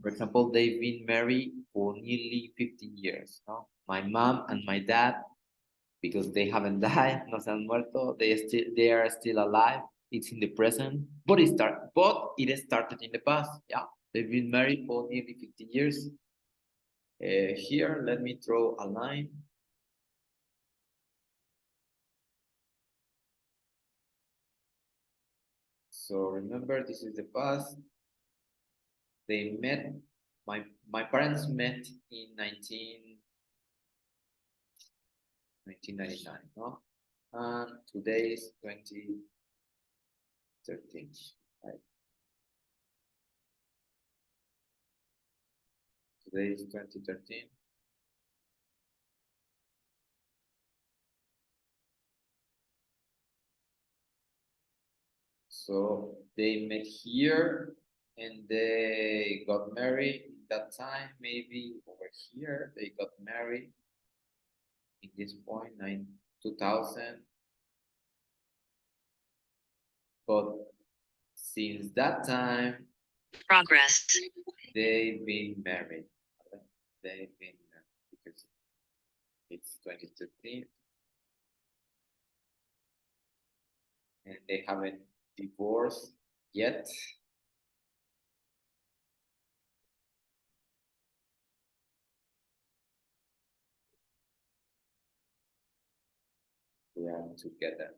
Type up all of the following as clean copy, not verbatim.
For example, they've been married for nearly 15 years. No? My mom and my dad, because they haven't died, no se han muerto, they are still alive. It's in the present, but it started in the past. Yeah, they've been married for nearly 15 years. Here, let me draw a line. So remember, this is the past. They met. My parents met in 1999, no? And today is 2013, right? Today is 2013. So they met here and they got married in that time, maybe over here. They got married in this point, 2000. But since that time, progress. They've been married. They've been married because it's 2013 and they haven't divorced yet. They are together.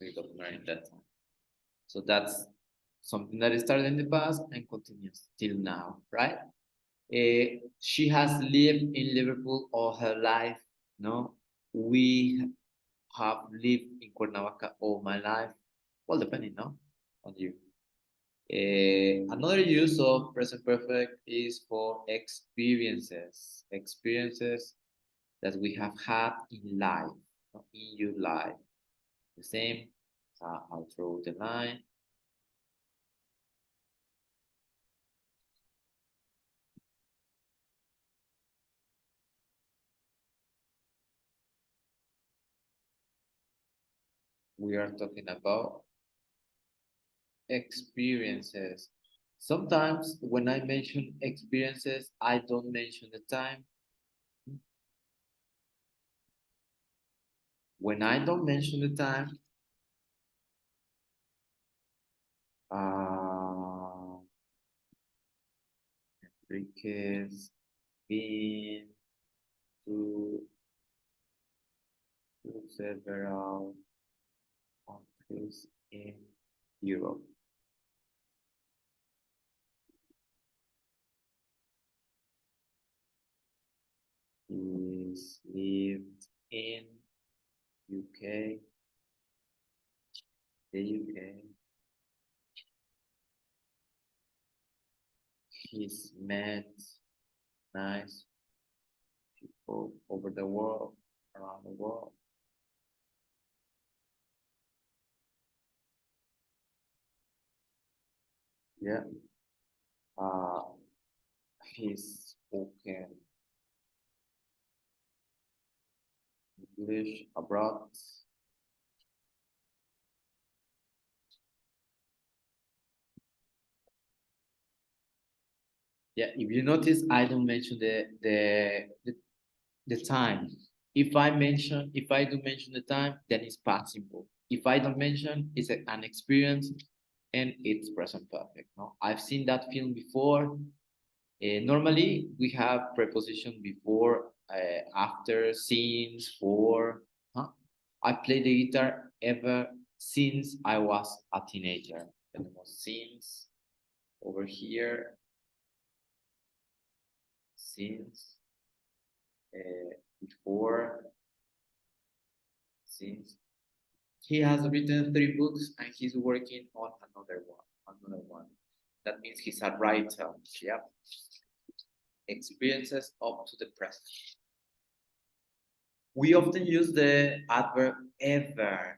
They got married that time. So that's something that started in the past and continues till now, right? She has lived in Liverpool all her life. No, we have lived in Cuernavaca all my life. Well, depending, no, on you. Another use of present perfect is for experiences that we have had in life, in your life. The same, I'll throw the line. We are talking about experiences. Sometimes when I mention experiences, I don't mention the time. When I don't mention the time, uh, Enrique's been to, to several countries in Europe. He's lived in UK, the UK. He's met nice people over the world, around the world. Yeah. Uh, he's spoken English abroad. Yeah, if you notice, I don't mention the time. If I do mention the time, then it's past simple. If I don't mention, it's an experience, and it's present perfect. No, I've seen that film before. Normally, we have preposition before, after, since, for. Huh? I play the guitar ever since I was a teenager. And it was since over here, since, before, since. He has written 3 books and he's working on another one. Another one. That means he's a writer. Yeah. Experiences up to the present. We often use the adverb ever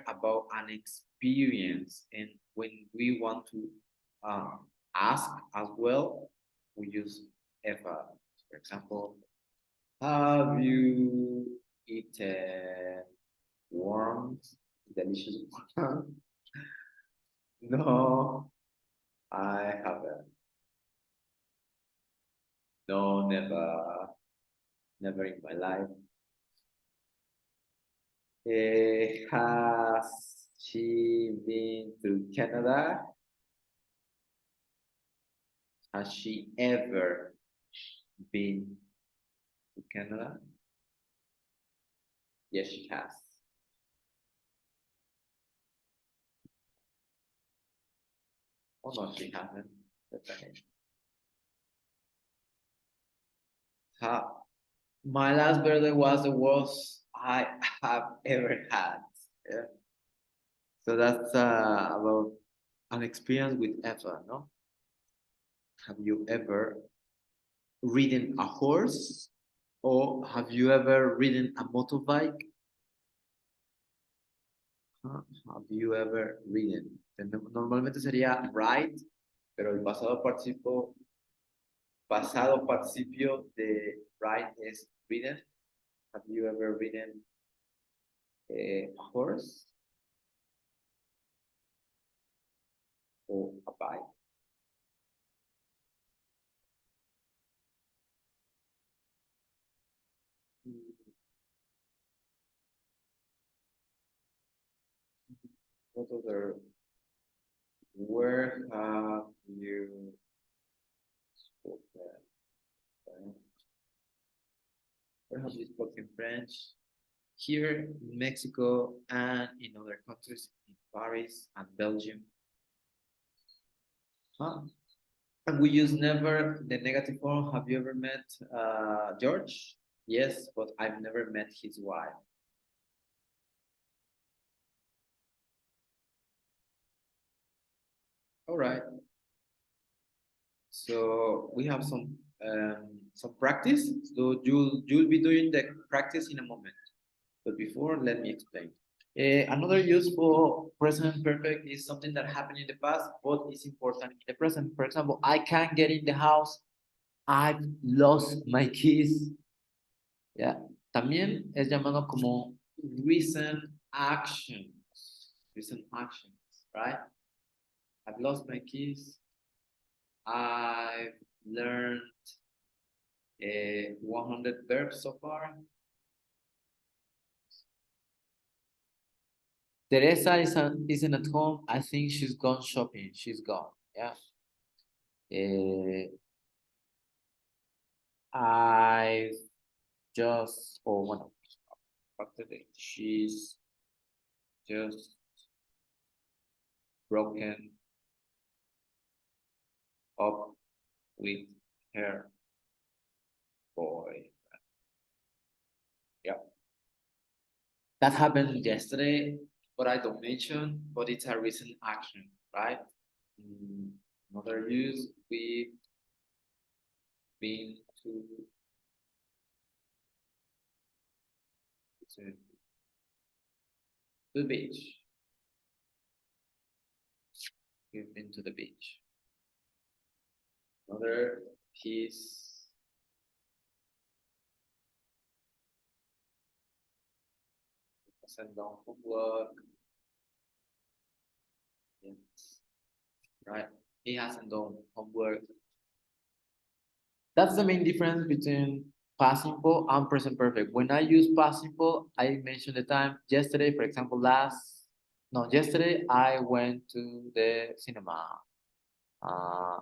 about an experience, and when we want to ask as well, we use ever. For example, have you eaten worms? Delicious worms? No, I haven't. No, never, never in my life. Has she been to Canada? Has she ever been to Canada? Yes, she has. Oh no, she hasn't. That's okay. My last birthday was the worst I have ever had. Yeah. So that's about an experience with Eva, no? Have you ever ridden a horse or have you ever ridden a motorbike? Have you ever ridden? Normalmente sería ride, pero el pasado participio de ride es ridden. Have you ever ridden a horse or a bike? What other? Where have you spoken? Where have you spoken French? Here in Mexico and in other countries, in Paris and Belgium. Huh? And we use never the negative form. Have you ever met George? Yes, but I've never met his wife. All right. So we have some practice. So you'll be doing the practice in a moment. But before, let me explain. Another use for present perfect is something that happened in the past, but is important in the present. For example, I can't get in the house. I've lost my keys. Yeah. También es llamado como recent actions. Recent actions, right? I've lost my keys. I've learned 100 verbs so far. Teresa isn't at home. I think she's gone shopping. She's gone. Yeah. I've just, or one after that, she's just broken up with her boy. Yeah. That happened yesterday, but I don't mention, but it's a recent action, right? Another use, we've been to the beach. We've been to the beach. Another piece. Send down homework. Yes. Right. He hasn't done homework. That's the main difference between past simple and present perfect. When I use past simple, I mentioned the time yesterday, for example, yesterday I went to the cinema. Uh,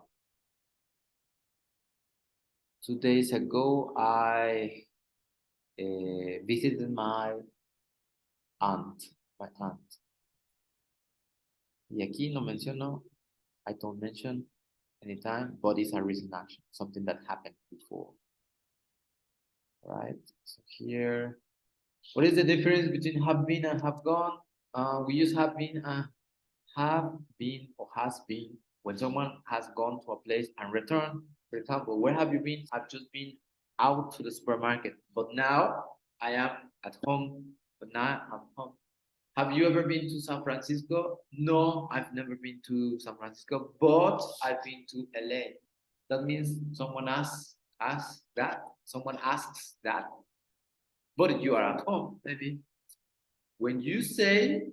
2 days ago, I visited my aunt. Y aquí no menciono, I don't mention anytime, but it's a recent action, something that happened before. Right? So here, what is the difference between have been and have gone? We use have been or has been when someone has gone to a place and returned. For example, where have you been? I've just been out to the supermarket, but now I am at home. But now I'm home. Have you ever been to San Francisco? No, I've never been to San Francisco, but I've been to LA. That means someone asks that. Someone asks that. But you are at home, maybe. When you say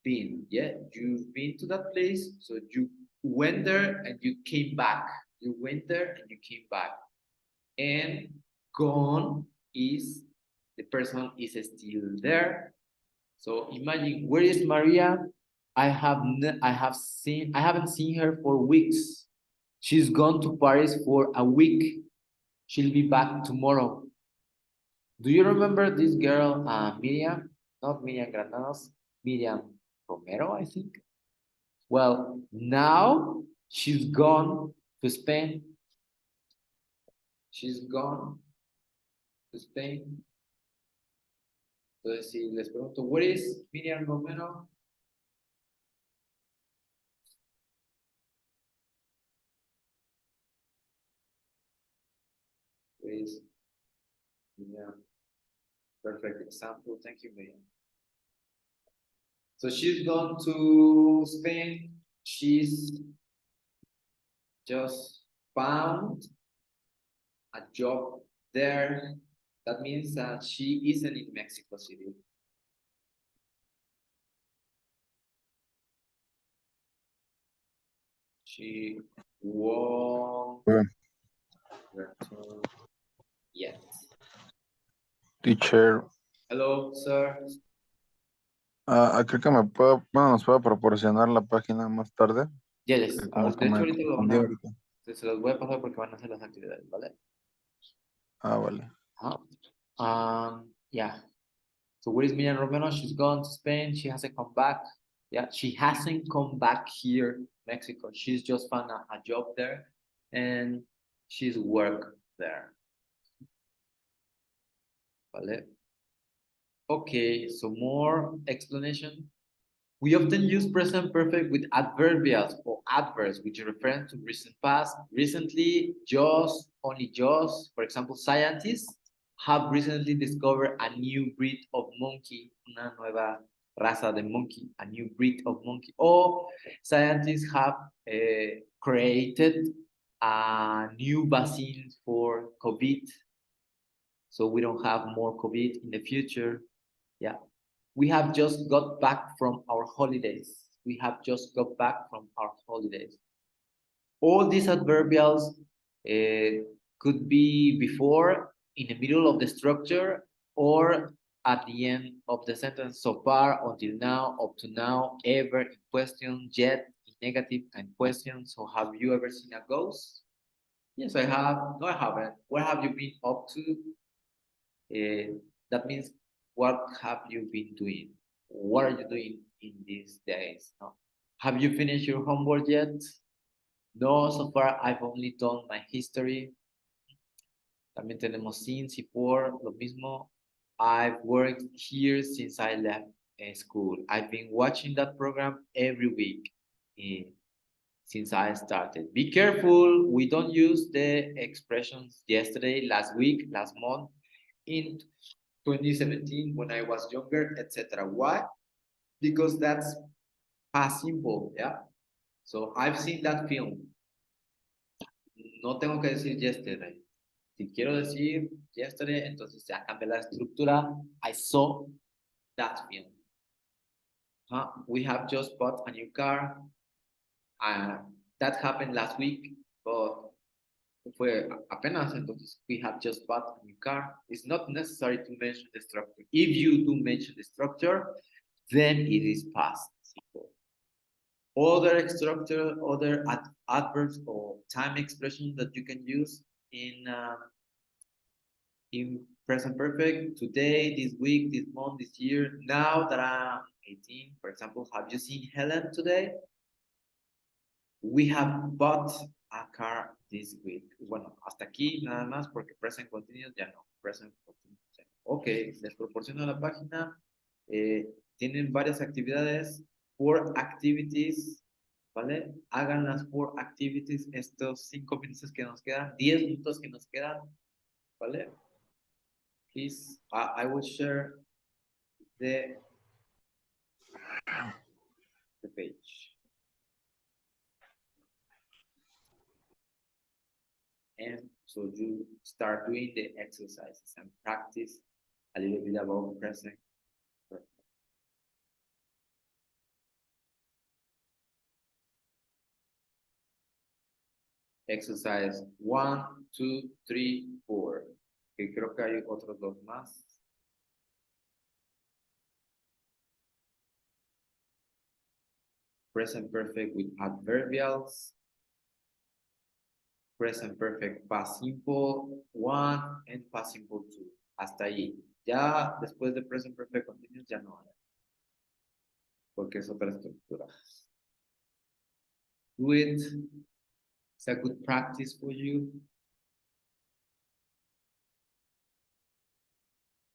been, yeah, you've been to that place, so you went there and you came back. You went there and you came back. And gone is the person is still there. So imagine, where is Maria? I haven't seen her for weeks. She's gone to Paris for a week. She'll be back tomorrow. Do you remember this girl, Miriam? Not Miriam Granados, Miriam Romero, I think. Well, now she's gone to Spain. She's gone to Spain. Entonces, si les pregunto, where is Miriam Romero? Where is Miriam? Perfect example. Thank you, Miriam. So she's gone to Spain. She's just found a job there. That means that she isn't in Mexico City. She won't Bueno, return yet. teacher, Hello, sir. creo que bueno, nos puede proporcionar la página más tarde. Yes, Que como que de hecho me ahorita confundí ahorita. se los voy a pasar porque van a hacer las actividades, ¿vale? Vale. Yeah. So where is Miriam Romero? She's gone to Spain. She hasn't come back. Yeah, she hasn't come back here, Mexico. She's just found a job there, and she's work there. Vale. Okay, so more explanation. We often use present perfect with adverbials or adverbs, which refer to recent past. Recently, just, only just. For example, scientists have recently discovered a new breed of monkey, una nueva raza de monkey, a new breed of monkey. Or scientists have created a new vaccine for COVID, so we don't have more COVID in the future. Yeah. We have just got back from our holidays. We have just got back from our holidays. All these adverbials could be before, in the middle of the structure, or at the end of the sentence. So far, until now, up to now, ever, in question, yet, in negative, and question. So have you ever seen a ghost? Yes, I have. No, I haven't. Where have you been up to? That means, what have you been doing? What are you doing in these days? No? Have you finished your homework yet? No, so far I've only done my history. También tenemos since y por, lo mismo. I've worked here since I left school. I've been watching that program every week since I started. Be careful, we don't use the expressions yesterday, last week, last month, in 2017 when I was younger, etc. Why? Because that's past simple, yeah. So I've seen that film. No tengo que decir yesterday. Si quiero decir yesterday, entonces ya cambié la estructura. I saw that film. We have just bought a new car. That happened last week, but fue apenas, entonces we have just bought a new car. It's not necessary to mention the structure. If you do mention the structure, then it is past simple. Other structure, other adverbs or time expressions that you can use in present perfect, today, this week, this month, this year. Now that I'm 18, for example, have you seen Helen today? We have bought a car this week. Bueno, hasta aquí nada más porque present continuous ya no. Present continuous ya no. Ok, les proporciono la página. Tienen varias actividades, 4 activities, ¿vale? Hagan las 4 activities estos 5 minutos que nos quedan, 10 minutos que nos quedan, ¿vale? Please, I will share the the page. And so you start doing the exercises and practice a little bit about present perfect. Exercise 1, 2, 3, 4. Que creo que hay otros dos más. Present perfect with adverbials. Present perfect past simple 1 and past simple 2. Hasta ahí. Ya después de present perfect continuous ya no hay. Porque es otra estructura. Do it. It's a good practice for you.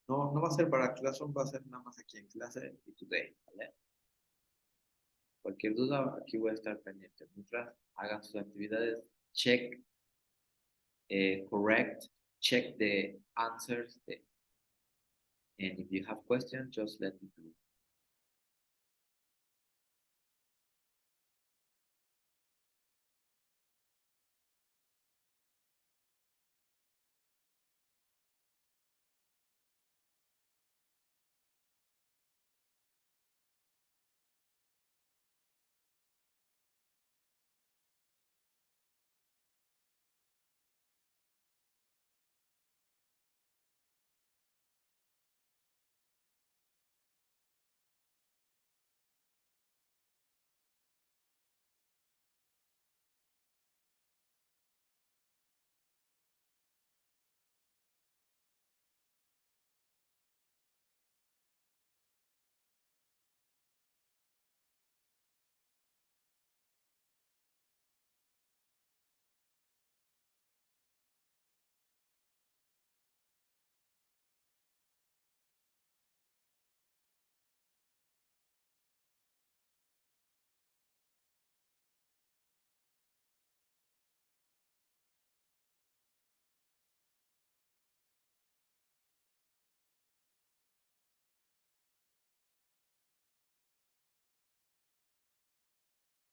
No, no va a ser para Classroom, va a ser nada más aquí en clase y today, ¿vale? Cualquier duda, aquí voy a estar pendiente. Mientras hagan sus actividades, check, correct, check the answers. And if you have questions, just let me know.